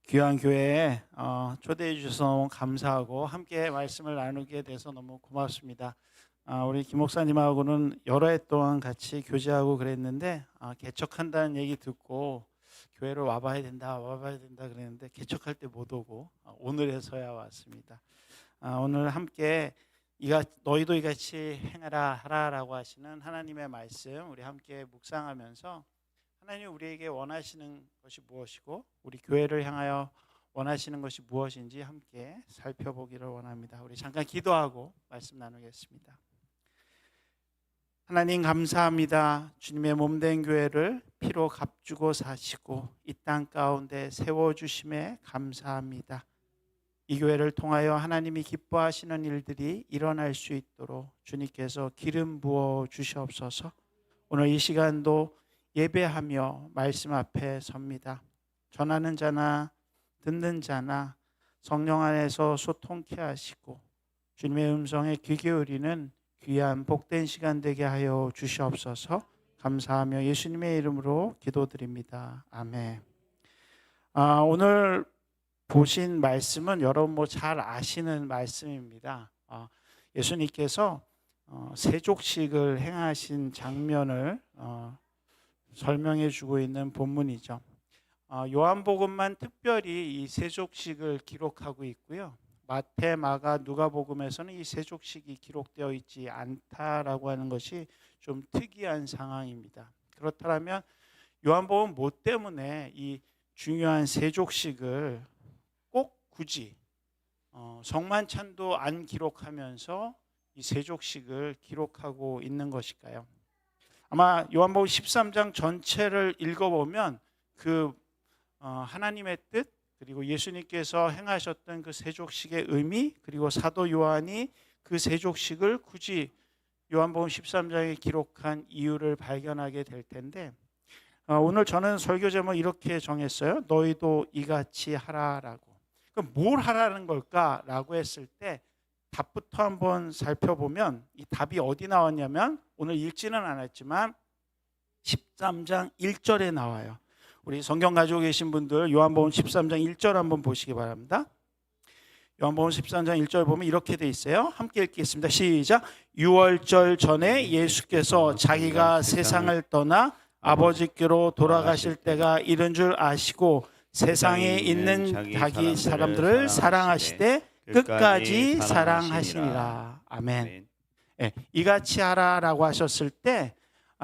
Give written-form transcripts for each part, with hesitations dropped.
귀한 교회에 초대해 주셔서 너무 감사하고 함께 말씀을 나누게 돼서 너무 고맙습니다. 우리 김 목사님하고는 여러 해 동안 같이 교제하고 그랬는데 개척한다는 얘기 듣고 교회를 와봐야 된다 그랬는데 개척할 때 못 오고 오늘에서야 왔습니다. 오늘 함께 너희도 이같이 행하라 하라라고 하시는 하나님의 말씀 우리 함께 묵상하면서 하나님 우리에게 원하시는 것이 무엇이고 우리 교회를 향하여 원하시는 것이 무엇인지 함께 살펴보기를 원합니다. 우리 잠깐 기도하고 말씀 나누겠습니다. 하나님 감사합니다. 주님의 몸된 교회를 피로 값주고 사시고 이 땅 가운데 세워주심에 감사합니다. 이 교회를 통하여 하나님이 기뻐하시는 일들이 일어날 수 있도록 주님께서 기름 부어 주시옵소서. 오늘 이 시간도 예배하며 말씀 앞에 섭니다. 전하는 자나 듣는 자나 성령 안에서 소통케 하시고 주님의 음성에 귀 기울이는 귀한 복된 시간 되게 하여 주시옵소서. 감사하며 예수님의 이름으로 기도드립니다. 아멘. 오늘 보신 말씀은 여러분 잘 아시는 말씀입니다. 예수님께서 세족식을 행하신 장면을 설명해 주고 있는 본문이죠. 요한복음만 특별히 이 세족식을 기록하고 있고요. 마태, 마가, 누가복음에서는 이 세족식이 기록되어 있지 않다라고 하는 것이 좀 특이한 상황입니다. 그렇다면 요한복음 뭐 때문에 이 중요한 세족식을 꼭 굳이 성만찬도 안 기록하면서 이 세족식을 기록하고 있는 것일까요? 아마 요한복음 13장 전체를 읽어보면 하나님의 뜻 그리고 예수님께서 행하셨던 그 세족식의 의미 그리고 사도 요한이 그 세족식을 굳이 요한복음 13장에 기록한 이유를 발견하게 될 텐데 오늘 저는 설교 제목 이렇게 정했어요. 너희도 이같이 하라라고. 그럼 뭘 하라는 걸까라고 했을 때 답부터 한번 살펴보면 이 답이 어디 나왔냐면 오늘 읽지는 않았지만 13장 1절에 나와요. 우리 성경 가지고 계신 분들 요한복음 13장 1절 한번 보시기 바랍니다. 요한복음 13장 1절 보면 이렇게 돼 있어요. 함께 읽겠습니다. 시작. 유월절 전에 예수께서 자기가 세상을 떠나 아버지께로 돌아가실 때가 이른 줄 아시고 세상에 있는 자기 사람들을 사랑하시되 끝까지 사랑하시니라. 아멘. 네, 이같이 하라라고 하셨을 때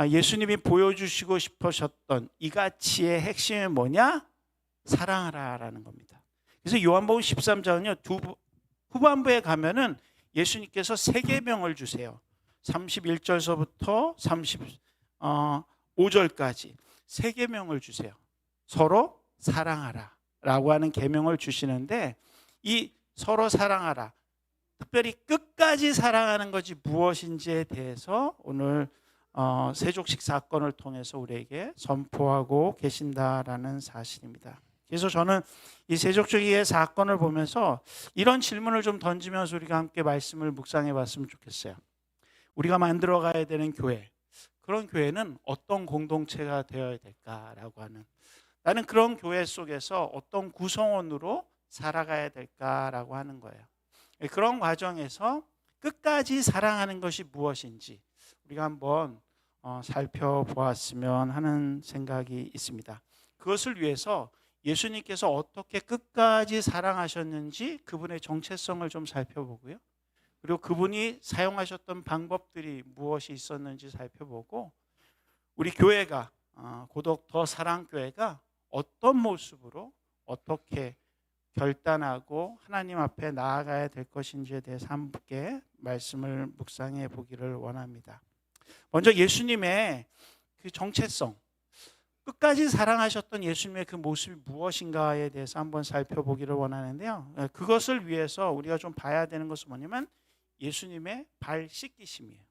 예수님이 보여주시고 싶으셨던 이가치의 핵심이 뭐냐? 사랑하라라는 겁니다. 그래서 요한복음 13장은요 후반부에 가면은 예수님께서 세 계명을 주세요. 31절서부터 35절까지 세 계명을 주세요. 서로 사랑하라라고 하는 계명을 주시는데 이 서로 사랑하라, 특별히 끝까지 사랑하는 것이 무엇인지에 대해서 오늘 세족식 사건을 통해서 우리에게 선포하고 계신다라는 사실입니다. 그래서 저는 이 세족식의 사건을 보면서 이런 질문을 좀 던지면서 우리가 함께 말씀을 묵상해 봤으면 좋겠어요. 우리가 만들어 가야 되는 교회, 그런 교회는 어떤 공동체가 되어야 될까라고 하는, 나는 그런 교회 속에서 어떤 구성원으로 살아가야 될까라고 하는 거예요. 그런 과정에서 끝까지 사랑하는 것이 무엇인지 우리가 한번 살펴보았으면 하는 생각이 있습니다. 그것을 위해서 예수님께서 어떻게 끝까지 사랑하셨는지 그분의 정체성을 좀 살펴보고요. 그리고 그분이 사용하셨던 방법들이 무엇이 있었는지 살펴보고 우리 교회가 고독 더 사랑교회가 어떤 모습으로 어떻게 결단하고 하나님 앞에 나아가야 될 것인지에 대해서 함께 말씀을 묵상해 보기를 원합니다. 먼저 예수님의 그 정체성, 끝까지 사랑하셨던 예수님의 그 모습이 무엇인가에 대해서 한번 살펴보기를 원하는데요. 그것을 위해서 우리가 좀 봐야 되는 것은 뭐냐면 예수님의 발 씻기심이에요.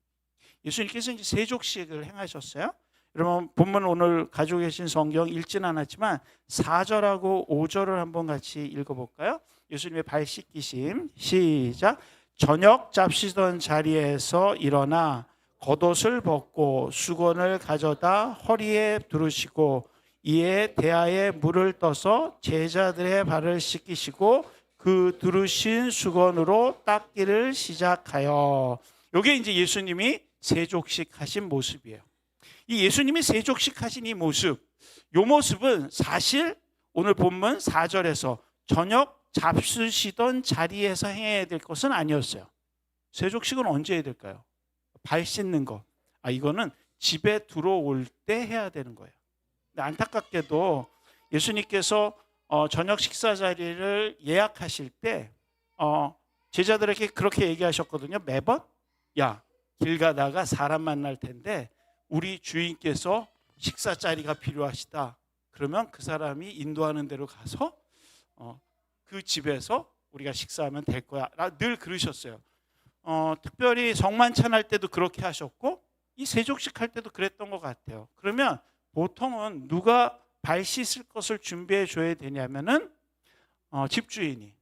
예수님께서 이제 세족식을 행하셨어요. 여러분 본문 오늘 가지고 계신 성경 읽지는 않았지만 4절하고 5절을 한번 같이 읽어볼까요? 예수님의 발 씻기심 시작. 저녁 잡수던 자리에서 일어나 겉옷을 벗고 수건을 가져다 허리에 두르시고 이에 대야에 물을 떠서 제자들의 발을 씻기시고 그 두르신 수건으로 닦기를 시작하여. 이게 이제 예수님이 세족식 하신 모습이에요. 이 예수님이 세족식 하신 이 모습, 이 모습은 사실 오늘 본문 4절에서 저녁 잡수시던 자리에서 행해야 될 것은 아니었어요. 세족식은 언제 해야 될까요? 발 씻는 거. 이거는 집에 들어올 때 해야 되는 거예요. 근데 안타깝게도 예수님께서 저녁 식사 자리를 예약하실 때 제자들에게 그렇게 얘기하셨거든요. 매번 야, 길 가다가 사람 만날 텐데 우리 주인께서 식사 자리가 필요하시다. 그러면 그 사람이 인도하는 대로 가서 그 집에서 우리가 식사하면 될 거야. 늘 그러셨어요. 특별히 성만찬 할 때도 그렇게 하셨고 이 세족식 할 때도 그랬던 것 같아요. 그러면 보통은 누가 발 씻을 것을 준비해 줘야 되냐면은 집주인이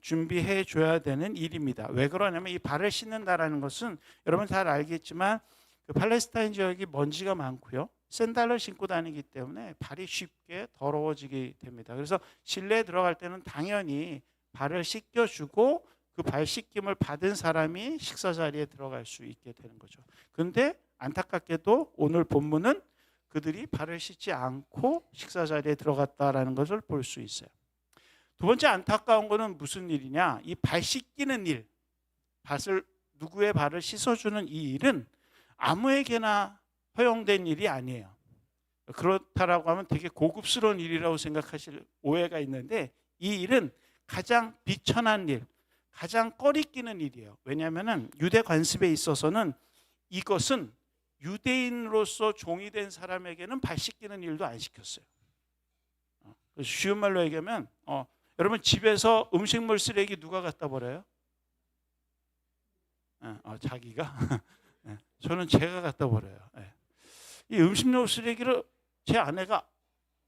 준비해 줘야 되는 일입니다. 왜 그러냐면 이 발을 씻는다라는 것은 여러분 잘 알겠지만 그 팔레스타인 지역이 먼지가 많고요. 샌들을 신고 다니기 때문에 발이 쉽게 더러워지게 됩니다. 그래서 실내에 들어갈 때는 당연히 발을 씻겨주고 그 발 씻김을 받은 사람이 식사 자리에 들어갈 수 있게 되는 거죠. 그런데 안타깝게도 오늘 본문은 그들이 발을 씻지 않고 식사 자리에 들어갔다라는 것을 볼 수 있어요. 두 번째 안타까운 것은 무슨 일이냐? 이 발 씻기는 일, 누구의 발을 씻어주는 이 일은 아무에게나 허용된 일이 아니에요. 그렇다라고 하면 되게 고급스러운 일이라고 생각하실 오해가 있는데 이 일은 가장 비천한 일, 가장 꺼리끼는 일이에요. 왜냐하면 유대 관습에 있어서는 이것은 유대인으로서 종이 된 사람에게는 발 씻기는 일도 안 시켰어요. 쉬운 말로 얘기하면 여러분 집에서 음식물 쓰레기 누가 갖다 버려요? 자기가? 저는 제가 갖다 버려요. 이 음식물 쓰레기를 제 아내가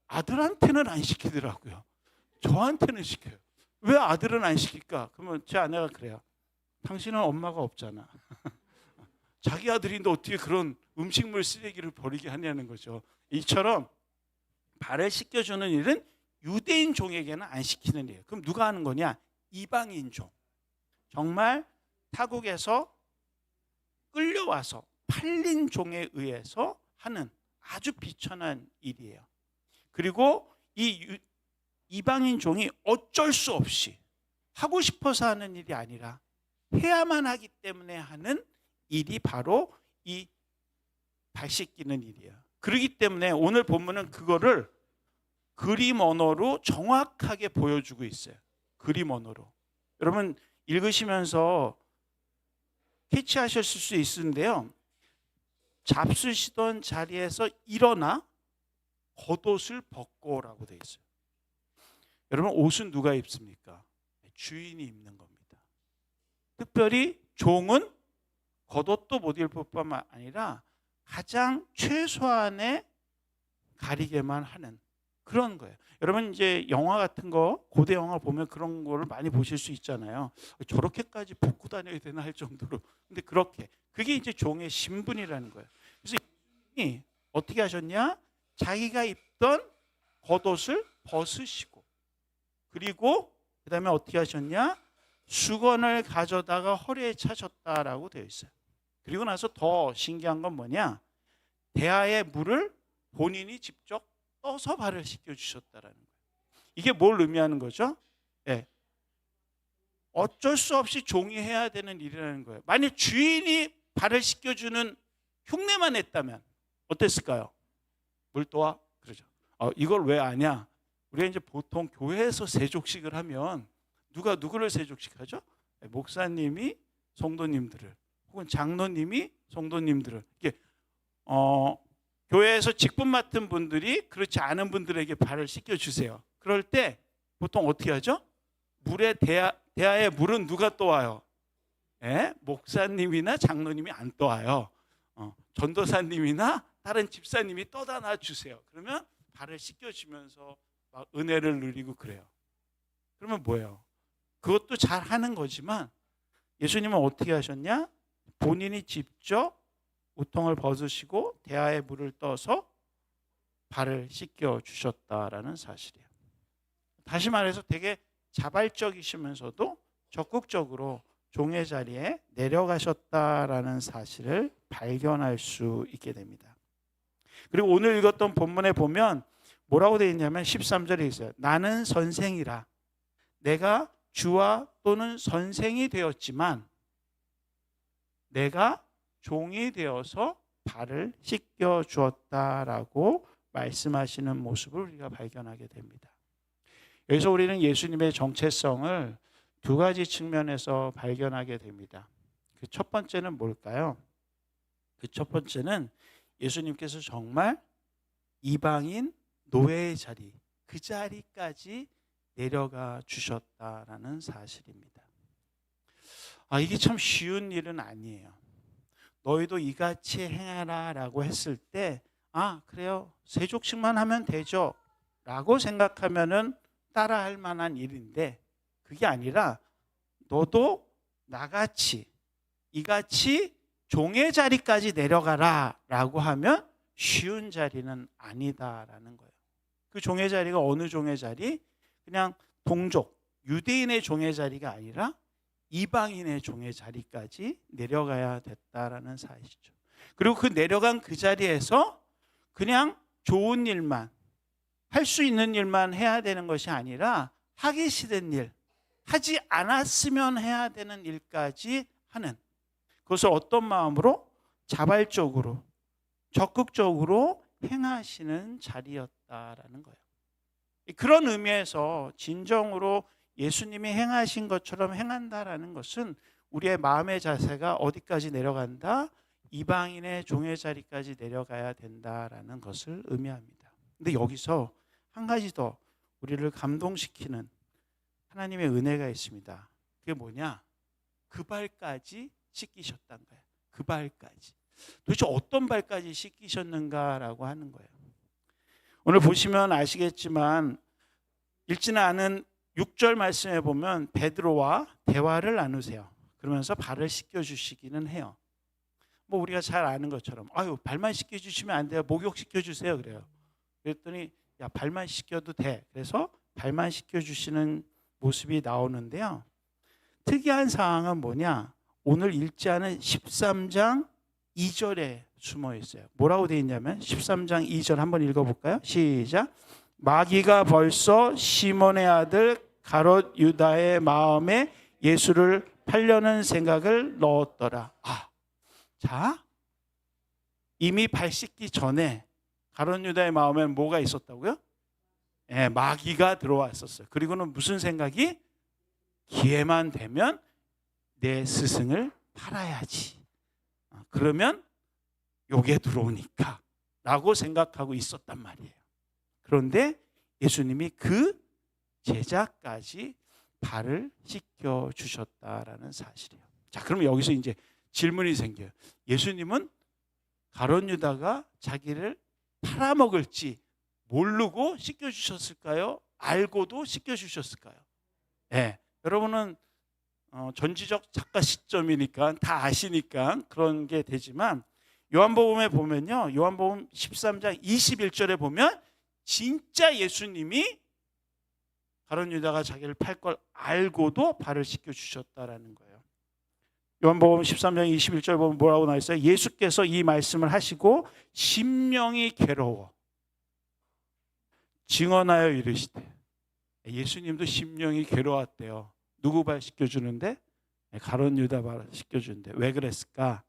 아들한테는 안 시키더라고요. 저한테는 시켜요. 왜 아들은 안 시킬까? 그러면 제 아내가 그래요. 당신은 엄마가 없잖아. 자기 아들인데 어떻게 그런 음식물 쓰레기를 버리게 하냐는 거죠. 이처럼 발을 씻겨주는 일은 유대인 종에게는 안 시키는 일이에요. 그럼 누가 하는 거냐? 이방인 종. 정말 타국에서 끌려와서 팔린 종에 의해서 하는 아주 비천한 일이에요. 그리고 이 이방인 종이 어쩔 수 없이 하고 싶어서 하는 일이 아니라 해야만 하기 때문에 하는 일이 바로 이 발 씻기는 일이에요. 그렇기 때문에 오늘 본문은 그거를 그림 언어로 정확하게 보여주고 있어요. 그림 언어로. 여러분 읽으시면서 캐치하셨을 수 있는데요. 잡수시던 자리에서 일어나 겉옷을 벗고라고 되어 있어요. 여러분 옷은 누가 입습니까? 주인이 입는 겁니다. 특별히 종은 겉옷도 못 입을 뿐만 아니라 가장 최소한의 가리게만 하는 그런 거예요. 여러분 이제 영화 같은 거 고대 영화 보면 그런 거를 많이 보실 수 있잖아요. 저렇게까지 벗고 다녀야 되나 할 정도로. 근데 그게 이제 종의 신분이라는 거예요. 그래서 이 어떻게 하셨냐? 자기가 입던 겉옷을 벗으시고 그리고 그다음에 어떻게 하셨냐? 수건을 가져다가 허리에 차셨다라고 되어 있어요. 그리고 나서 더 신기한 건 뭐냐? 대야의 물을 본인이 직접 떠서 발을 씻겨주셨다라는 거예요. 이게 뭘 의미하는 거죠? 어쩔 수 없이 종이 해야 되는 일이라는 거예요. 만약 주인이 발을 씻겨주는 흉내만 냈다면 어땠을까요? 물 떠와? 그러죠. 이걸 왜 아냐? 우리가 이제 보통 교회에서 세족식을 하면 누가 누구를 세족식하죠? 목사님이 성도님들을 혹은 장로님이 성도님들을 이게 교회에서 직분 맡은 분들이 그렇지 않은 분들에게 발을 씻겨주세요. 그럴 때 보통 어떻게 하죠? 대야에 물은 누가 떠와요? 목사님이나 장로님이 안 떠와요. 전도사님이나 다른 집사님이 떠다 놔 주세요. 그러면 발을 씻겨주면서 막 은혜를 누리고 그래요. 그러면 뭐예요? 그것도 잘 하는 거지만 예수님은 어떻게 하셨냐? 본인이 직접 우통을 벗으시고 대야에 물을 떠서 발을 씻겨 주셨다라는 사실이에요. 다시 말해서 되게 자발적이시면서도 적극적으로 종의 자리에 내려가셨다라는 사실을 발견할 수 있게 됩니다. 그리고 오늘 읽었던 본문에 보면 뭐라고 되어 있냐면 13절에 있어요. 나는 선생이라. 내가 주와 또는 선생이 되었지만 내가 종이 되어서 발을 씻겨 주었다라고 말씀하시는 모습을 우리가 발견하게 됩니다. 여기서 우리는 예수님의 정체성을 두 가지 측면에서 발견하게 됩니다. 그 첫 번째는 뭘까요? 그 첫 번째는 예수님께서 정말 이방인 노예의 자리, 그 자리까지 내려가 주셨다라는 사실입니다. 이게 참 쉬운 일은 아니에요. 너희도 이같이 행하라 라고 했을 때 그래요, 세족식만 하면 되죠 라고 생각하면은 따라할 만한 일인데, 그게 아니라 너도 나같이 이같이 종의 자리까지 내려가라 라고 하면 쉬운 자리는 아니다라는 거예요. 그 종의 자리가 어느 종의 자리? 그냥 동족, 유대인의 종의 자리가 아니라 이방인의 종의 자리까지 내려가야 됐다라는 사실이죠. 그리고 그 내려간 그 자리에서 그냥 좋은 일만, 할 수 있는 일만 해야 되는 것이 아니라 하기 싫은 일, 하지 않았으면 해야 되는 일까지 하는, 그것을 어떤 마음으로? 자발적으로, 적극적으로 행하시는 자리였다라는 거예요. 그런 의미에서 진정으로 예수님이 행하신 것처럼 행한다라는 것은 우리의 마음의 자세가 어디까지 내려간다? 이방인의 종의 자리까지 내려가야 된다라는 것을 의미합니다. 근데 여기서 한 가지 더 우리를 감동시키는 하나님의 은혜가 있습니다. 그게 뭐냐? 그 발까지 씻기셨다는 거예요. 그 발까지. 도대체 어떤 발까지 씻기셨는가라고 하는 거예요. 오늘 보시면 아시겠지만 읽지는 않은 6절 말씀에 보면 베드로와 대화를 나누세요. 그러면서 발을 씻겨주시기는 해요. 뭐 우리가 잘 아는 것처럼 발만 씻겨주시면 안 돼요. 목욕 씻겨주세요. 그래요. 그랬더니 야, 발만 씻겨도 돼. 그래서 발만 씻겨주시는 모습이 나오는데요. 특이한 사항은 뭐냐? 오늘 읽지 않은 13장 2절에 숨어 있어요. 뭐라고 되어 있냐면 13장 2절 한번 읽어볼까요? 시작. 마귀가 벌써 시몬의 아들 가롯 유다의 마음에 예수를 팔려는 생각을 넣었더라. 자, 이미 발 씻기 전에 가롯 유다의 마음에는 뭐가 있었다고요? 마귀가 들어왔었어요. 그리고는 무슨 생각이? 기회만 되면 내 스승을 팔아야지. 그러면 요게 들어오니까 라고 생각하고 있었단 말이에요. 그런데 예수님이 그 제자까지 발을 씻겨 주셨다라는 사실이에요. 자, 그러면 여기서 이제 질문이 생겨요. 예수님은 가롯 유다가 자기를 팔아먹을지 모르고 씻겨 주셨을까요? 알고도 씻겨 주셨을까요? 여러분은 전지적 작가 시점이니까 다 아시니까 그런 게 되지만, 요한복음에 보면요, 요한복음 13장 21절에 보면 진짜 예수님이 가롯 유다가 자기를 팔 걸 알고도 발을 씻겨 주셨다라는 거예요. 요한복음 13장 21절 보면 뭐라고 나와 있어요? 예수께서 이 말씀을 하시고 심령이 괴로워 증언하여 이르시되. 예수님도 심령이 괴로웠대요. 누구 발 씻겨주는데? 가롯 유다 발 씻겨주는데. 왜 그랬을까?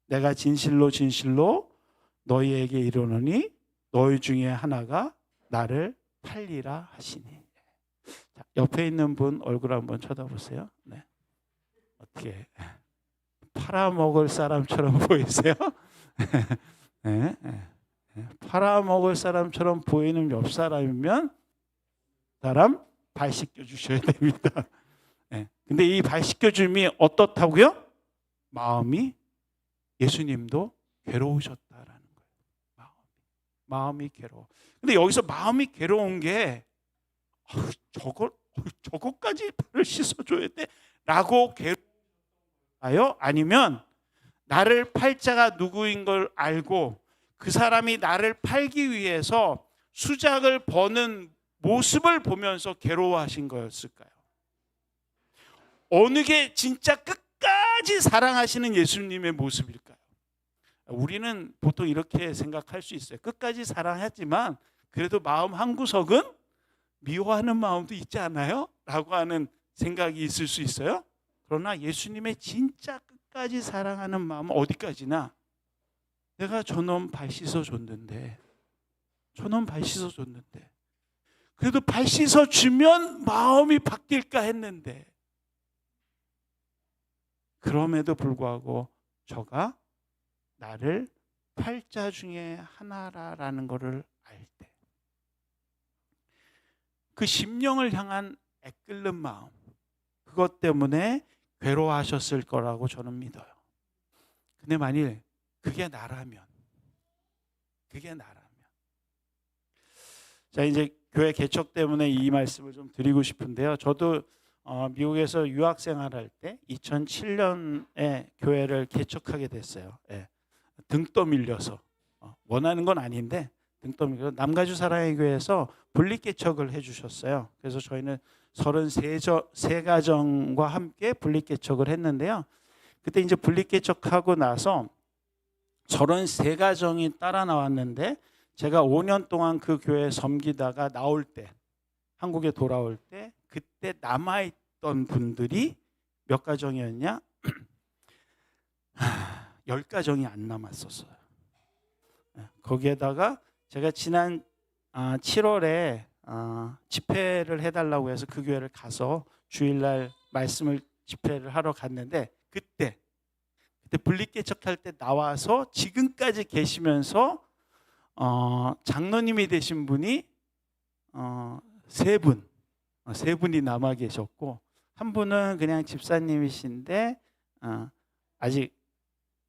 내가 진실로 진실로 너희에게 이르노니 너희 중에 하나가 나를 팔리라 하시니. 자, 옆에 있는 분 얼굴 한번 쳐다보세요. 어떻게 팔아먹을 사람처럼 보이세요? 팔아먹을 사람처럼 보이는 옆 사람이면 사람 발 씻겨주셔야 됩니다. 근데 이 발 씻겨줌이 어떻다고요? 마음이, 예수님도 괴로우셨다라는 거예요. 마음이 괴로워. 근데 여기서 마음이 괴로운 게 저거까지 발을 씻어줘야 돼? 라고 괴로워요? 아니면 나를 팔 자가 누구인 걸 알고 그 사람이 나를 팔기 위해서 수작을 버는 모습을 보면서 괴로워하신 거였을까요? 어느 게 진짜 끝까지 사랑하시는 예수님의 모습일까요? 우리는 보통 이렇게 생각할 수 있어요. 끝까지 사랑하지만 그래도 마음 한구석은 미워하는 마음도 있지 않아요? 라고 하는 생각이 있을 수 있어요. 그러나 예수님의 진짜 끝까지 사랑하는 마음은 어디까지나 내가 저놈 발 씻어줬는데 그래도 발 씻어주면 마음이 바뀔까 했는데 그럼에도 불구하고 저가 나를 팔자 중에 하나라는 것을 알 때 그 심령을 향한 애끓는 마음, 그것 때문에 괴로워하셨을 거라고 저는 믿어요. 근데 만일 그게 나라면 자, 이제 교회 개척 때문에 이 말씀을 좀 드리고 싶은데요. 저도 미국에서 유학 생활할 때 2007년에 교회를 개척하게 됐어요. 예. 등 떠밀려서 원하는 건 아닌데 등 떠밀려서 남가주 사랑의 교회에서 분립 개척을 해주셨어요. 그래서 저희는 33가정과 함께 분립 개척을 했는데요. 그때 이제 분립 개척하고 나서 33가정이 따라 나왔는데 제가 5년 동안 그 교회에 섬기다가 나올 때 한국에 돌아올 때 그때 남아있던 분들이 몇 가정이었냐? 10가정이 안 남았었어요. 거기에다가 제가 지난 7월에 집회를 해달라고 해서 그 교회를 가서 주일날 말씀을 집회를 하러 갔는데 그때 분립개척할 때 나와서 지금까지 계시면서 장로님이 되신 분이 세 분이 남아 계셨고 한 분은 그냥 집사님이신데 아직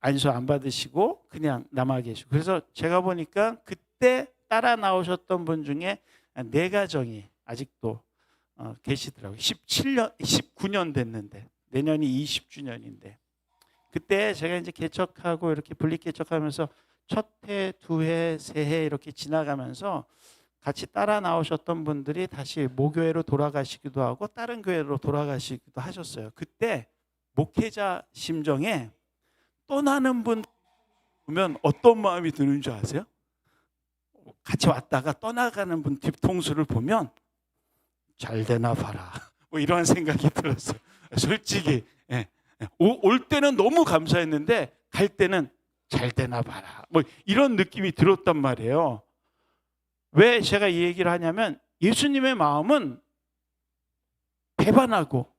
안수 안 받으시고 그냥 남아 계시고 그래서 제가 보니까 그때 따라 나오셨던 분 중에 4가정이 아직도 계시더라고요. 19년 됐는데 내년이 20주년인데 그때 제가 이제 개척하고 이렇게 분립 개척하면서 첫 해, 2해, 3해 이렇게 지나가면서 같이 따라 나오셨던 분들이 다시 모교회로 돌아가시기도 하고 다른 교회로 돌아가시기도 하셨어요. 그때 목회자 심정에 떠나는 분 보면 어떤 마음이 드는 줄 아세요? 같이 왔다가 떠나가는 분 뒤통수를 보면 잘 되나 봐라 뭐 이런 생각이 들었어요. 솔직히 올 때는 너무 감사했는데 갈 때는 잘 되나 봐라 뭐 이런 느낌이 들었단 말이에요. 왜 제가 이 얘기를 하냐면 예수님의 마음은 배반하고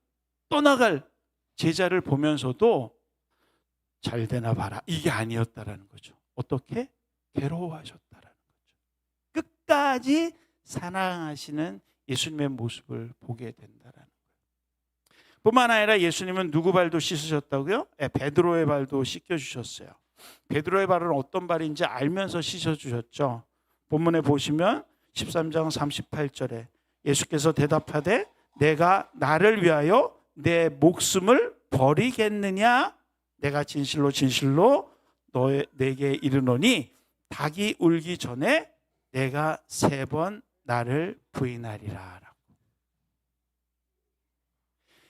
떠나갈 제자를 보면서도 잘 되나 봐라 이게 아니었다라는 거죠. 어떻게? 괴로워하셨다라는 거죠. 끝까지 사랑하시는 예수님의 모습을 보게 된다라는 거예요. 뿐만 아니라 예수님은 누구 발도 씻으셨다고요? 베드로의 발도 씻겨주셨어요. 베드로의 발은 어떤 발인지 알면서 씻어주셨죠. 본문에 보시면 13장 38절에 예수께서 대답하되 내가 나를 위하여 내 목숨을 버리겠느냐? 내가 진실로 내게 이르노니 닭이 울기 전에 내가 3번 나를 부인하리라.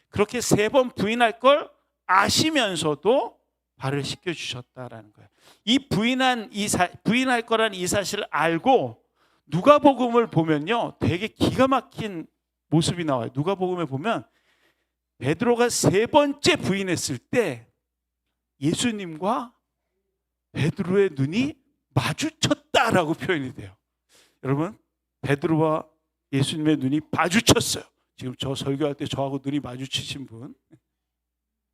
그렇게 3번 부인할 걸 아시면서도 발을 씻겨주셨다라는 거예요. 이 부인할 거라는 이 사실을 알고 누가복음을 보면요, 되게 기가 막힌 모습이 나와요. 누가복음에 보면 베드로가 3번째 부인했을 때 예수님과 베드로의 눈이 마주쳤다라고 표현이 돼요. 여러분, 베드로와 예수님의 눈이 마주쳤어요. 지금 저 설교할 때 저하고 눈이 마주치신 분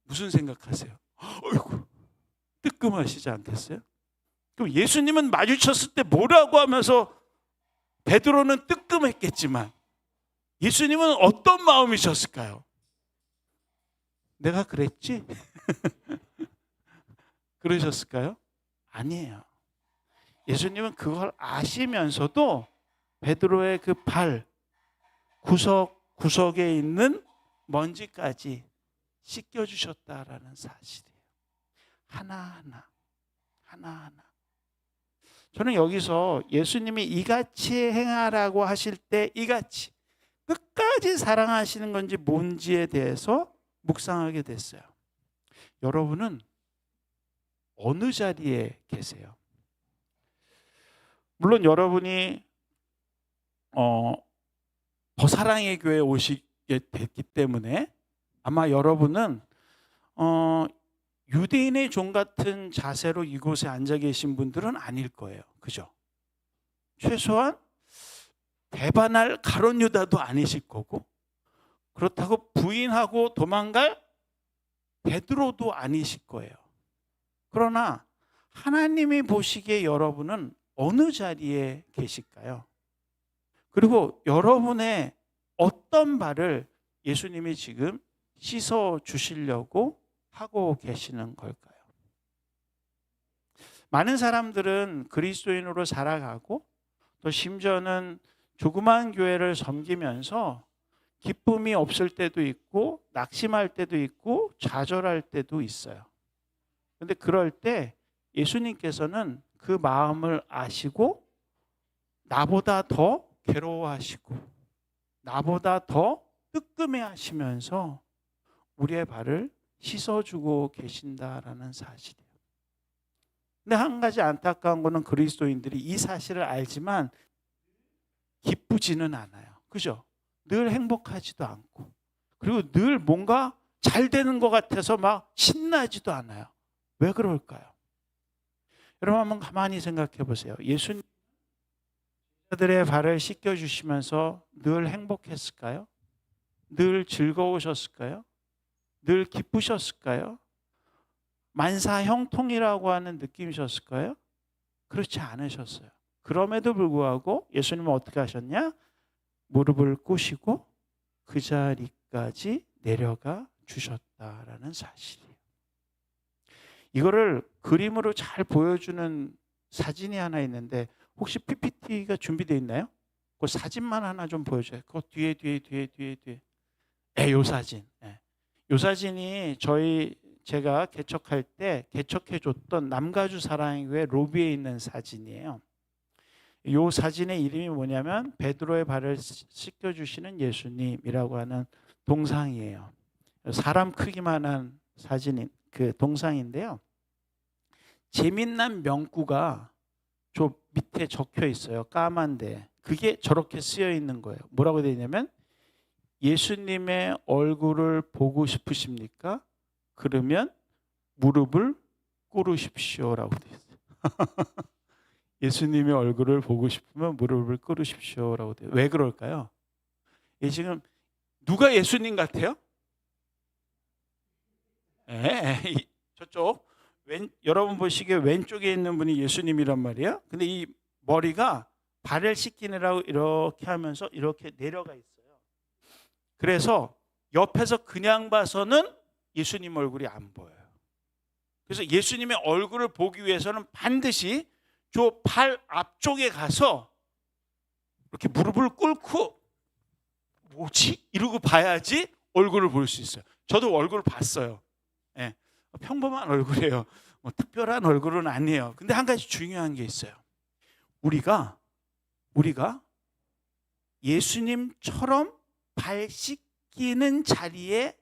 무슨 생각하세요? 어이구, 뜨끔하시지 않겠어요? 그럼 예수님은 마주쳤을 때 뭐라고 하면서 베드로는 뜨끔했겠지만 예수님은 어떤 마음이셨을까요? 내가 그랬지? 그러셨을까요? 아니에요. 예수님은 그걸 아시면서도 베드로의 그 발 구석에 있는 먼지까지 씻겨주셨다라는 사실이에요. 하나하나. 저는 여기서 예수님이 이같이 행하라고 하실 때 이같이 끝까지 사랑하시는 건지 뭔지에 대해서 묵상하게 됐어요. 여러분은 어느 자리에 계세요? 물론 여러분이 더 사랑의 교회에 오시게 됐기 때문에 아마 여러분은 유대인의 종 같은 자세로 이곳에 앉아 계신 분들은 아닐 거예요. 그죠? 최소한 배반할 가룟 유다도 아니실 거고, 그렇다고 부인하고 도망갈 베드로도 아니실 거예요. 그러나 하나님이 보시기에 여러분은 어느 자리에 계실까요? 그리고 여러분의 어떤 발을 예수님이 지금 씻어 주시려고 하고 계시는 걸까요? 많은 사람들은 그리스도인으로 살아가고 또 심지어는 조그마한 교회를 섬기면서 기쁨이 없을 때도 있고 낙심할 때도 있고 좌절할 때도 있어요. 그런데 그럴 때 예수님께서는 그 마음을 아시고 나보다 더 괴로워하시고 나보다 더 뜨끔해하시면서 우리의 발을 씻어주고 계신다라는 사실이에요. 근데 한 가지 안타까운 거는 그리스도인들이 이 사실을 알지만 기쁘지는 않아요. 그죠? 늘 행복하지도 않고 그리고 늘 뭔가 잘 되는 것 같아서 막 신나지도 않아요. 왜 그럴까요? 여러분 한번 가만히 생각해 보세요. 예수님들의 발을 씻겨주시면서 늘 행복했을까요? 늘 즐거우셨을까요? 늘 기쁘셨을까요? 만사 형통이라고 하는 느낌이셨을까요? 그렇지 않으셨어요. 그럼에도 불구하고 예수님은 어떻게 하셨냐? 무릎을 꿇으시고 그 자리까지 내려가 주셨다라는 사실이에요. 이거를 그림으로 잘 보여주는 사진이 하나 있는데 혹시 PPT가 준비되어 있나요? 그 사진만 하나 좀 보여줘요. 그 뒤에. 요 사진. 요 사진이 제가 개척할 때 개척해줬던 남가주 사랑의 교회 로비에 있는 사진이에요. 요 사진의 이름이 뭐냐면 베드로의 발을 씻겨주시는 예수님이라고 하는 동상이에요. 사람 크기만한 사진인 그 동상인데요. 재밌는 명구가 저 밑에 적혀 있어요. 까만데 그게 저렇게 쓰여 있는 거예요. 뭐라고 되어 있냐면 예수님의 얼굴을 보고 싶으십니까? 그러면 무릎을 꿇으십시오라고 되어 있어요. 예수님의 얼굴을 보고 싶으면 무릎을 꿇으십시오라고 돼요. 왜 그럴까요? 지금 누가 예수님 같아요? 저쪽 여러분 보시기에 왼쪽에 있는 분이 예수님이란 말이에요. 근데 이 머리가 발을 씻기느라고 이렇게 하면서 이렇게 내려가 있어요. 그래서 옆에서 그냥 봐서는 예수님 얼굴이 안 보여요. 그래서 예수님의 얼굴을 보기 위해서는 반드시 저 팔 앞쪽에 가서 이렇게 무릎을 꿇고 뭐지? 이러고 봐야지 얼굴을 볼 수 있어요. 저도 얼굴을 봤어요. 평범한 얼굴이에요. 뭐 특별한 얼굴은 아니에요. 근데 한 가지 중요한 게 있어요. 우리가 예수님처럼 발 씻기는 자리에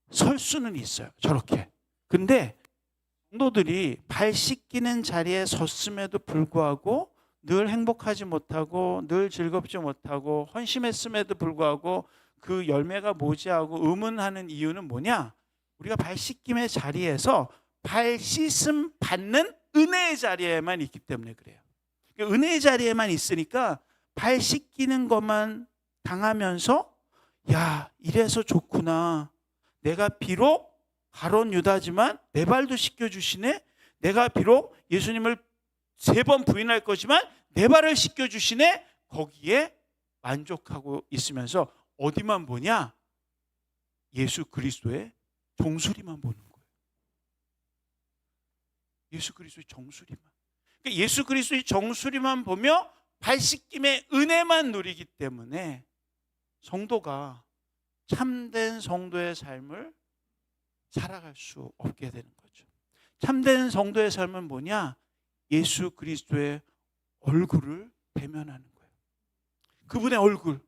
설 수는 있어요. 저렇게. 근데 성도들이 발 씻기는 자리에 섰음에도 불구하고 늘 행복하지 못하고 늘 즐겁지 못하고 헌심했음에도 불구하고 그 열매가 모자하고 의문하는 이유는 뭐냐? 우리가 발 씻김의 자리에서 발 씻음 받는 은혜의 자리에만 있기 때문에 그래요. 은혜의 자리에만 있으니까 발 씻기는 것만 당하면서 야, 이래서 좋구나. 내가 비록 가룟 유다지만 내 발도 씻겨주시네. 내가 비록 예수님을 3번 부인할 거지만 내 발을 씻겨주시네. 거기에 만족하고 있으면서 어디만 보냐? 예수 그리스도의 정수리만 보는 거예요. 예수 그리스도의 정수리만. 그러니까 예수 그리스도의 정수리만 보며 발 씻김의 은혜만 누리기 때문에 성도가 참된 성도의 삶을 살아갈 수 없게 되는 거죠. 참된 성도의 삶은 뭐냐? 예수 그리스도의 얼굴을 대면하는 거예요. 그분의 얼굴.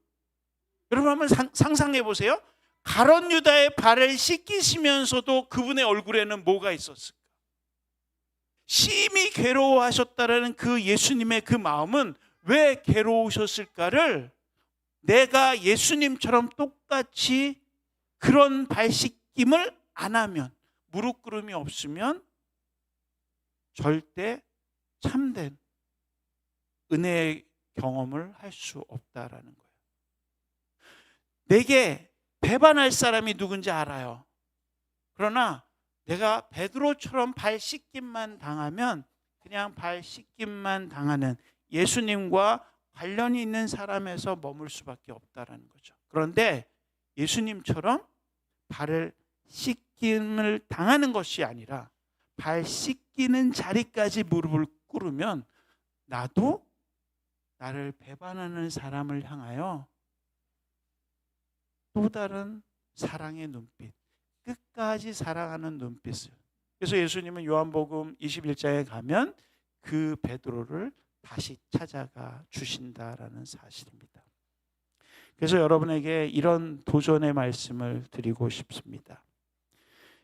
여러분 한번 상상해 보세요. 가룟 유다의 발을 씻기시면서도 그분의 얼굴에는 뭐가 있었을까? 심히 괴로워하셨다라는 그 예수님의 그 마음은 왜 괴로우셨을까를 내가 예수님처럼 똑같이 그런 발 씻김을 안 하면, 무릎 꿇음이 없으면 절대 참된 은혜의 경험을 할 수 없다라는 거예요. 내게 배반할 사람이 누군지 알아요. 그러나 내가 베드로처럼 발 씻김만 당하면 그냥 발 씻김만 당하는 예수님과 관련이 있는 사람에서 머물 수밖에 없다라는 거죠. 그런데 예수님처럼 발을 씻김을 당하는 것이 아니라 발 씻기는 자리까지 무릎을 꿇으면 나도 나를 배반하는 사람을 향하여 또 다른 사랑의 눈빛, 끝까지 사랑하는 눈빛을. 그래서 예수님은 요한복음 21장에 가면 그 베드로를 다시 찾아가 주신다라는 사실입니다. 그래서 여러분에게 이런 도전의 말씀을 드리고 싶습니다.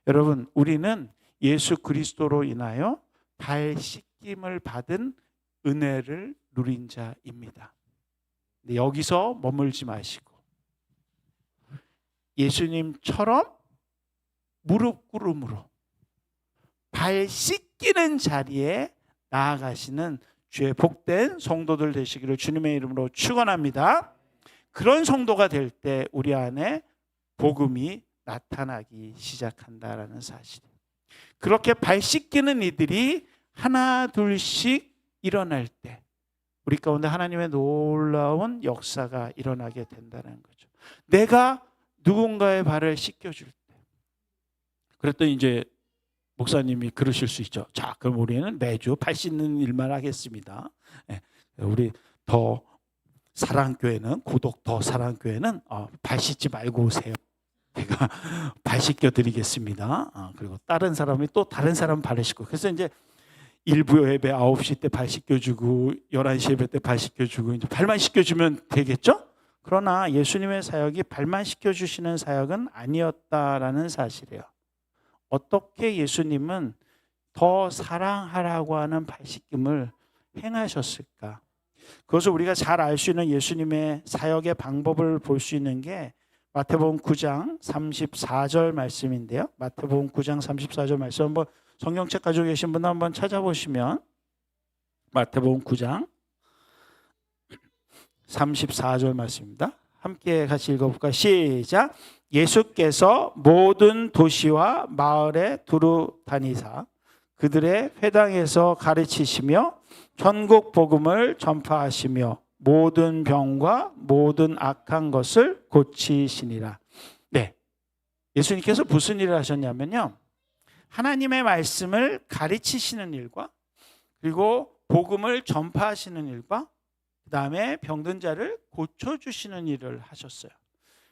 여러분, 우리는 예수 그리스도로 인하여 발 씻김을 받은 은혜를 누린 자입니다. 근데 여기서 머물지 마시고 예수님처럼 무릎 꿇음으로 발 씻기는 자리에 나아가시는 주의 복된 성도들 되시기를 주님의 이름으로 축원합니다. 그런 성도가 될 때 우리 안에 복음이 나타나기 시작한다라는 사실이에요. 그렇게 발 씻기는 이들이 하나 둘씩 일어날 때 우리 가운데 하나님의 놀라운 역사가 일어나게 된다는 거죠. 내가 누군가의 발을 씻겨줄 때. 그랬더니 이제 목사님이 그러실 수 있죠. 자, 그럼 우리는 매주 발 씻는 일만 하겠습니다. 우리 더 사랑교회는 고독 더 사랑교회는 발 씻지 말고 오세요. 제가 발 씻겨 드리겠습니다. 그리고 다른 사람이 또 다른 사람 발을 씻고. 그래서 이제 일부 예배 9시 때 발 씻겨주고 11시 예배 때 발 씻겨주고 이제 발만 씻겨주면 되겠죠? 그러나 예수님의 사역이 발만 씻겨주시는 사역은 아니었다라는 사실이에요. 어떻게 예수님은 더 사랑하라고 하는 발 씻김을 행하셨을까? 그것을 우리가 잘 알 수 있는 예수님의 사역의 방법을 볼 수 있는 게 마태복음 9장 34절 말씀인데요. 마태복음 9장 34절 말씀 한번 성경책 가지고 계신 분 한번 찾아보시면 마태복음 9장 34절 말씀입니다. 함께 같이 읽어볼까요? 시작. 예수께서 모든 도시와 마을에 두루 다니사 그들의 회당에서 가르치시며 천국 복음을 전파하시며 모든 병과 모든 악한 것을 고치시니라. 네, 예수님께서 무슨 일을 하셨냐면요, 하나님의 말씀을 가르치시는 일과 그리고 복음을 전파하시는 일과 그 다음에 병든 자를 고쳐주시는 일을 하셨어요.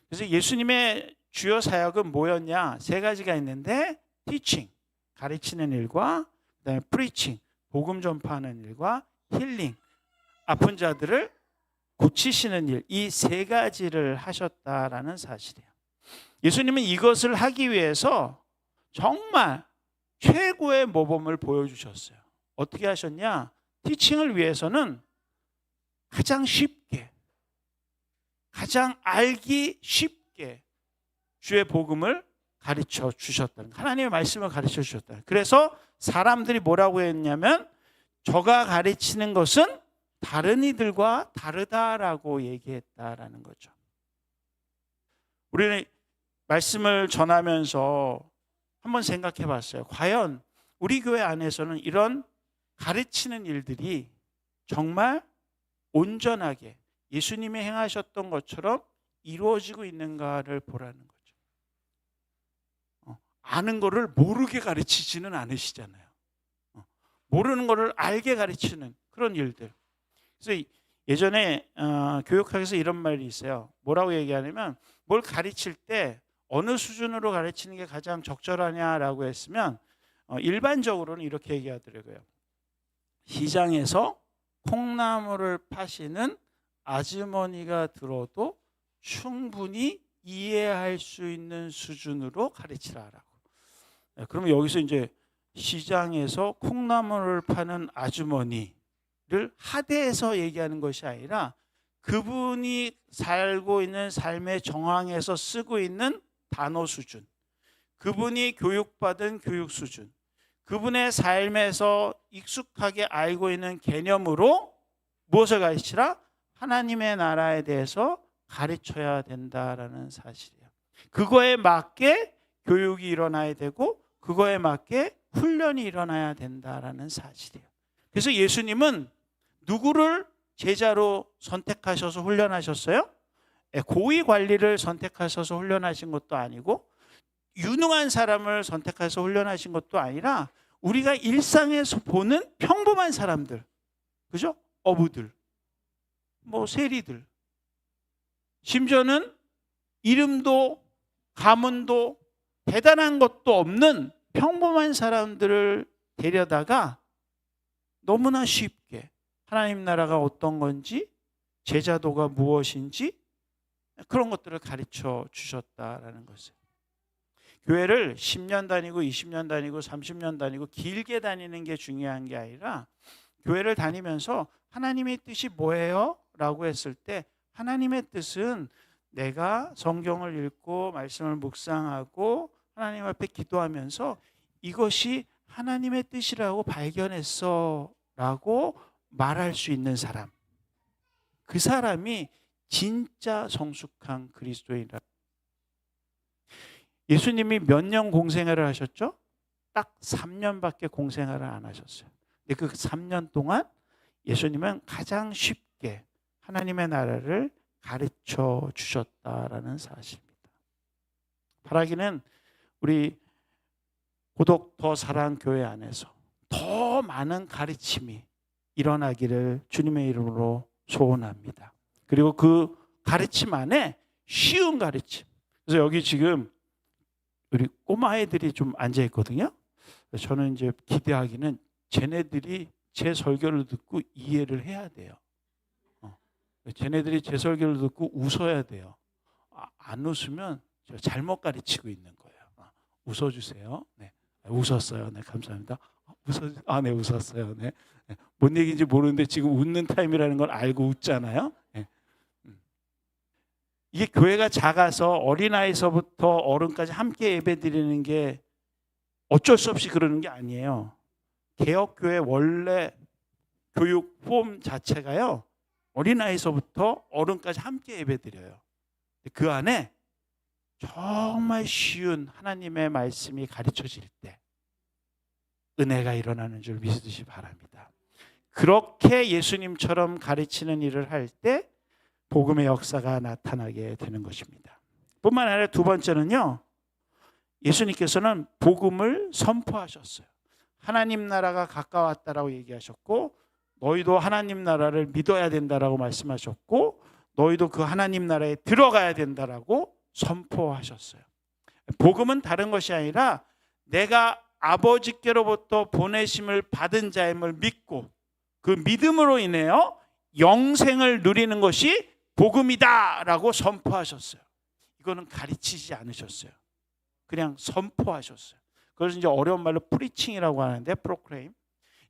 그래서 예수님의 주요 사역은 뭐였냐? 세 가지가 있는데 teaching, 가르치는 일과 그 다음에 preaching, 복음 전파하는 일과 힐링, 아픈 자들을 고치시는 일, 이 세 가지를 하셨다라는 사실이에요. 예수님은 이것을 하기 위해서 정말 최고의 모범을 보여주셨어요. 어떻게 하셨냐? 티칭을 위해서는 가장 쉽게, 가장 알기 쉽게 주의 복음을 가르쳐 주셨다는, 하나님의 말씀을 가르쳐 주셨다. 그래서 사람들이 뭐라고 했냐면 저가 가르치는 것은 다른 이들과 다르다라고 얘기했다라는 거죠. 우리는 말씀을 전하면서 한번 생각해 봤어요. 과연 우리 교회 안에서는 이런 가르치는 일들이 정말 온전하게 예수님이 행하셨던 것처럼 이루어지고 있는가를 보라는 거죠. 아는 거를 모르게 가르치지는 않으시잖아요. 모르는 거를 알게 가르치는 그런 일들. 그래서 예전에 교육학에서 이런 말이 있어요. 뭐라고 얘기하냐면 뭘 가르칠 때 어느 수준으로 가르치는 게 가장 적절하냐라고 했으면 일반적으로는 이렇게 얘기하더라고요. 시장에서 콩나물을 파시는 아주머니가 들어도 충분히 이해할 수 있는 수준으로 가르치라라고. 그러면 여기서 이제 시장에서 콩나물을 파는 아주머니를 하대해서 얘기하는 것이 아니라 그분이 살고 있는 삶의 정황에서 쓰고 있는 단어 수준, 그분이 교육받은 교육 수준, 그분의 삶에서 익숙하게 알고 있는 개념으로 무엇을 가르치라? 하나님의 나라에 대해서 가르쳐야 된다라는 사실이에요. 그거에 맞게 교육이 일어나야 되고 그거에 맞게 훈련이 일어나야 된다라는 사실이에요. 그래서 예수님은 누구를 제자로 선택하셔서 훈련하셨어요? 고위 관리를 선택하셔서 훈련하신 것도 아니고 유능한 사람을 선택해서 훈련하신 것도 아니라 우리가 일상에서 보는 평범한 사람들, 그죠? 어부들, 뭐 세리들, 심지어는 이름도 가문도 대단한 것도 없는 평범한 사람들을 데려다가 너무나 쉽게 하나님 나라가 어떤 건지, 제자도가 무엇인지 그런 것들을 가르쳐 주셨다라는 것을. 교회를 10년 다니고 20년 다니고 30년 다니고 길게 다니는 게 중요한 게 아니라 교회를 다니면서 하나님의 뜻이 뭐예요? 라고 했을 때 하나님의 뜻은 내가 성경을 읽고 말씀을 묵상하고 하나님 앞에 기도하면서 이것이 하나님의 뜻이라고 발견했어 라고 말할 수 있는 사람, 그 사람이 진짜 성숙한 그리스도인이라. 예수님이 몇 년 공생애를 하셨죠? 딱 3년밖에 공생애를 안 하셨어요. 근데 그 3년 동안 예수님은 가장 쉽게 하나님의 나라를 가르쳐 주셨다라는 사실입니다. 바라기는 우리 고독 더 사랑 교회 안에서 더 많은 가르침이 일어나기를 주님의 이름으로 소원합니다. 그리고 그 가르침 안에 쉬운 가르침. 그래서 여기 지금 우리 꼬마 애들이 좀 앉아 있거든요. 저는 이제 기대하기는 쟤네들이 제 설교를 듣고 이해를 해야 돼요. 쟤네들이 제 설교를 듣고 웃어야 돼요. 안 웃으면 제가 잘못 가르치고 있는 거예요. 웃어주세요. 네, 웃었어요. 네, 감사합니다. 네, 웃었어요. 네, 뭔 얘기인지 모르는데 지금 웃는 타임이라는 걸 알고 웃잖아요. 네. 이게 교회가 작아서 어린아이서부터 어른까지 함께 예배드리는 게 어쩔 수 없이 그러는 게 아니에요. 개혁교회 원래 교육 폼 자체가요, 어린아이서부터 어른까지 함께 예배드려요. 그 안에 정말 쉬운 하나님의 말씀이 가르쳐질 때 은혜가 일어나는 줄 믿으시기 바랍니다. 그렇게 예수님처럼 가르치는 일을 할 때 복음의 역사가 나타나게 되는 것입니다. 뿐만 아니라 두 번째는요, 예수님께서는 복음을 선포하셨어요. 하나님 나라가 가까웠다라고 얘기하셨고, 너희도 하나님 나라를 믿어야 된다라고 말씀하셨고, 너희도 그 하나님 나라에 들어가야 된다라고 선포하셨어요. 복음은 다른 것이 아니라 내가 아버지께로부터 보내심을 받은 자임을 믿고 그 믿음으로 인하여 영생을 누리는 것이 복음이다라고 선포하셨어요. 이거는 가르치지 않으셨어요. 그냥 선포하셨어요. 그래서 이제 어려운 말로 프리칭이라고 하는데, 프로클레임,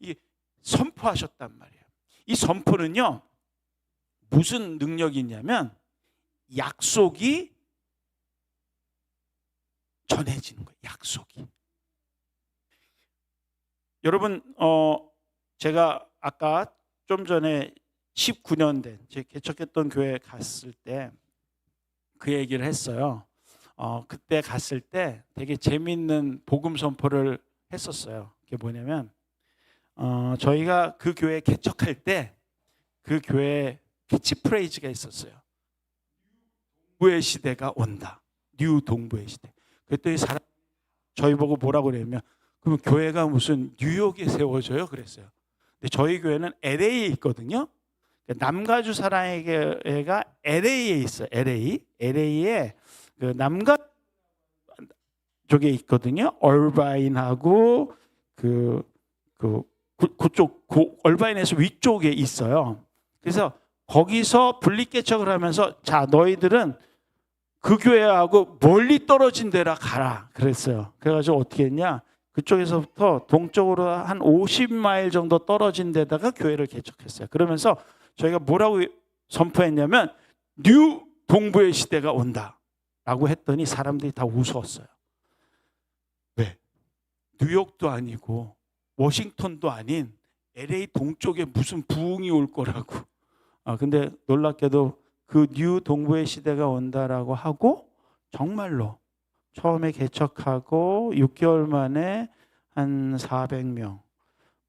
이 선포하셨단 말이에요. 이 선포는요, 무슨 능력이 있냐면 약속이 전해지는 거예요. 약속이. 여러분, 제가 아까 좀 전에 19년 된 제 개척했던 교회에 갔을 때 그 얘기를 했어요. 그때 갔을 때 되게 재미있는 복음 선포를 했었어요. 그게 뭐냐면 저희가 그 교회 개척할 때 그 교회에 캐치프레이즈가 있었어요. 동부의 시대가 온다. 뉴 동부의 시대. 그랬더니 저희 보고 뭐라고 그러냐면, 그럼 교회가 무슨 뉴욕에 세워져요? 그랬어요. 근데 저희 교회는 LA에 있거든요. 남가주 사랑의 교회가 LA에 있어요. LA에 그 남가 쪽에 있거든요. 얼바인하고 그 그쪽 얼바인에서 위쪽에 있어요. 그래서 거기서 분리개척을 하면서 자 너희들은 그 교회하고 멀리 떨어진 데라 가라 그랬어요. 그래가지고 어떻게 했냐, 그쪽에서부터 동쪽으로 한 50마일 정도 떨어진 데다가 교회를 개척했어요. 그러면서 저희가 뭐라고 선포했냐면 뉴 동부의 시대가 온다라고 했더니 사람들이 다 웃었어요. 왜? 뉴욕도 아니고 워싱턴도 아닌 LA 동쪽에 무슨 부흥이 올 거라고. 근데 놀랍게도 그 뉴 동부의 시대가 온다라고 하고 정말로 처음에 개척하고 6개월 만에 한 400명,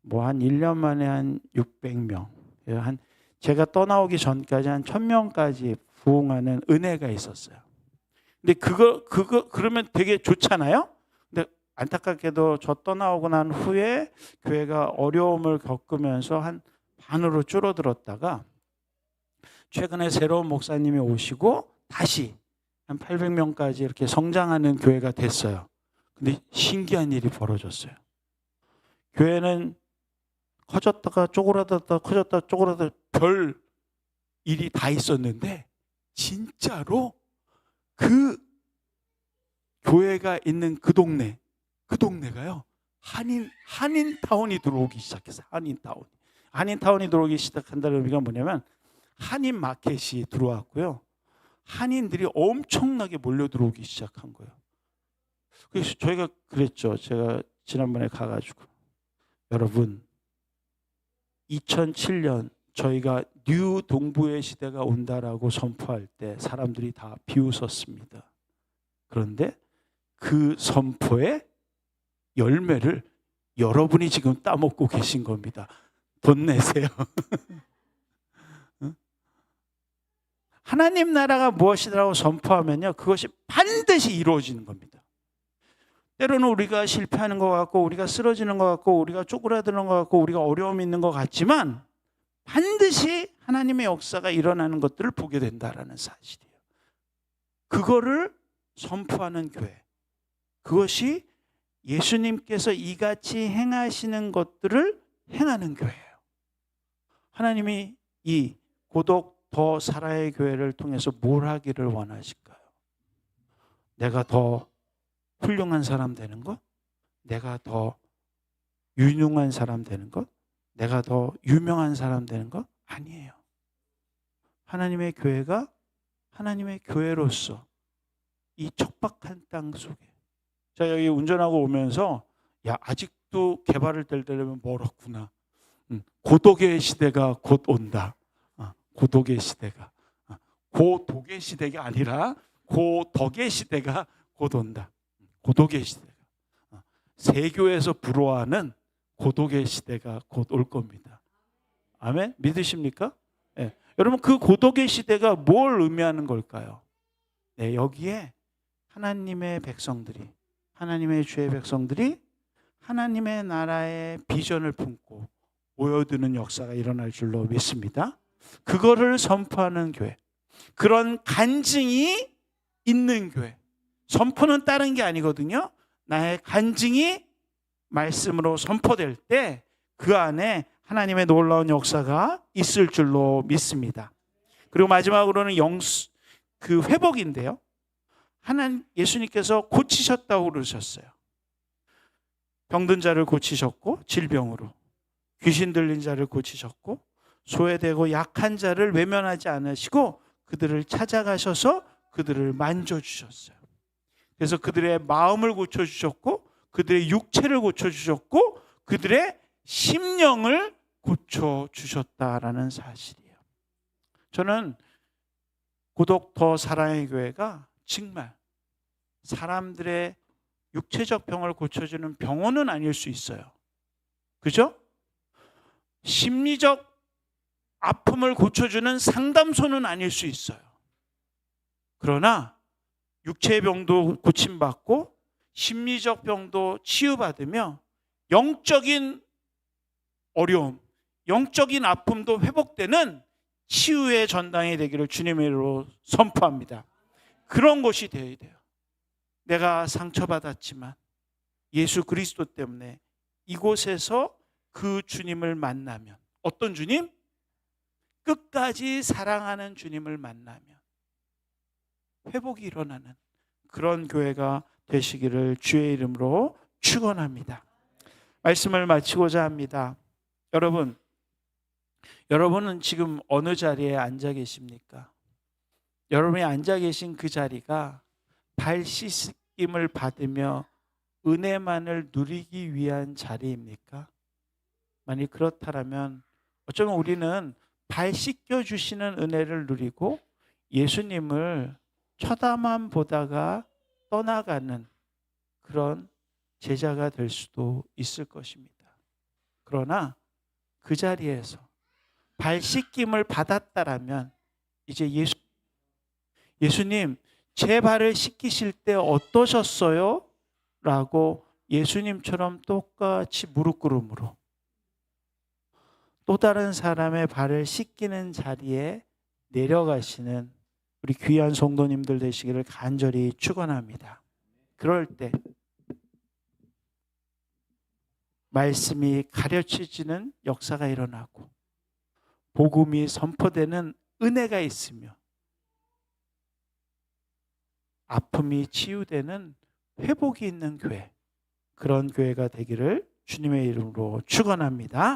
뭐 한 1년 만에 한 600명, 한 제가 떠나오기 전까지 한 1000명까지 부흥하는 은혜가 있었어요. 근데 그러면 되게 좋잖아요. 근데 안타깝게도 저 떠나오고 난 후에 교회가 어려움을 겪으면서 한 반으로 줄어들었다가 최근에 새로운 목사님이 오시고 다시 한 800명까지 이렇게 성장하는 교회가 됐어요. 근데 신기한 일이 벌어졌어요. 교회는 커졌다가 쪼그라들었다가 커졌다가 쪼그라들었다가 별 일이 다 있었는데 진짜로 그 교회가 있는 그 동네가요 한인타운이 들어오기 시작했어요. 한인타운이 들어오기 시작한다는 의미가 뭐냐면 한인 마켓이 들어왔고요. 한인들이 엄청나게 몰려 들어오기 시작한 거예요. 그래서 저희가 그랬죠. 제가 지난번에 가가지고 여러분 2007년 저희가 뉴 동부의 시대가 온다라고 선포할 때 사람들이 다 비웃었습니다. 그런데 그 선포의 열매를 여러분이 지금 따먹고 계신 겁니다. 돈 내세요. 하나님 나라가 무엇이라고 선포하면요 그것이 반드시 이루어지는 겁니다. 때로는 우리가 실패하는 것 같고 우리가 쓰러지는 것 같고 우리가 쪼그라드는 것 같고 우리가 어려움이 있는 것 같지만 반드시 하나님의 역사가 일어나는 것들을 보게 된다라는 사실이에요. 그거를 선포하는 교회, 그것이 예수님께서 이같이 행하시는 것들을 행하는 교회예요. 하나님이 이 고독 더 사랑의 교회를 통해서 뭘 하기를 원하실까요? 내가 더 훌륭한 사람 되는 것? 내가 더 유능한 사람 되는 것? 내가 더 유명한 사람 되는 것? 아니에요. 하나님의 교회가 하나님의 교회로서 이 척박한 땅 속에, 제가 여기 운전하고 오면서 야 아직도 개발을 되려면 멀었구나. 고독의 시대가 곧 온다. 고독의 시대가, 고독의 시대가 아니라 고덕의 시대가 곧 온다. 고독의 시대가, 세교에서 불어하는 고독의 시대가 곧 올 겁니다. 아멘? 믿으십니까? 네. 여러분 그 고독의 시대가 뭘 의미하는 걸까요? 네, 여기에 하나님의 백성들이, 하나님의 주의 백성들이 하나님의 나라의 비전을 품고 모여드는 역사가 일어날 줄로 믿습니다. 그거를 선포하는 교회, 그런 간증이 있는 교회. 선포는 다른 게 아니거든요. 나의 간증이 말씀으로 선포될 때 그 안에 하나님의 놀라운 역사가 있을 줄로 믿습니다. 그리고 마지막으로는 그 회복인데요. 예수님께서 고치셨다고 그러셨어요. 병든 자를 고치셨고 질병으로, 귀신 들린 자를 고치셨고 소외되고 약한 자를 외면하지 않으시고 그들을 찾아가셔서 그들을 만져주셨어요. 그래서 그들의 마음을 고쳐주셨고 그들의 육체를 고쳐주셨고 그들의 심령을 고쳐주셨다라는 사실이에요. 저는 고독 더 사랑의 교회가 정말 사람들의 육체적 병을 고쳐주는 병원은 아닐 수 있어요. 그죠? 심리적 아픔을 고쳐주는 상담소는 아닐 수 있어요. 그러나 육체의 병도 고침받고 심리적 병도 치유받으며 영적인 어려움, 영적인 아픔도 회복되는 치유의 전당이 되기를 주님의 이름으로 선포합니다. 그런 것이 되어야 돼요. 내가 상처받았지만 예수 그리스도 때문에 이곳에서 그 주님을 만나면, 어떤 주님? 끝까지 사랑하는 주님을 만나면 회복이 일어나는 그런 교회가 되시기를 주의 이름으로 축원합니다. 말씀을 마치고자 합니다. 여러분은 지금 어느 자리에 앉아 계십니까? 여러분이 앉아 계신 그 자리가 발 씻김을 받으며 은혜만을 누리기 위한 자리입니까? 만약 그렇다면 어쩌면 우리는 발 씻겨 주시는 은혜를 누리고 예수님을 쳐다만 보다가 떠나가는 그런 제자가 될 수도 있을 것입니다. 그러나 그 자리에서 발 씻김을 받았다라면 이제 예수님 제 발을 씻기실 때 어떠셨어요? 라고 예수님처럼 똑같이 무릎 꿇음으로 또 다른 사람의 발을 씻기는 자리에 내려가시는 우리 귀한 성도님들 되시기를 간절히 축원합니다. 그럴 때 말씀이 가르쳐지는 역사가 일어나고 복음이 선포되는 은혜가 있으며 아픔이 치유되는 회복이 있는 교회, 그런 교회가 되기를 주님의 이름으로 축원합니다.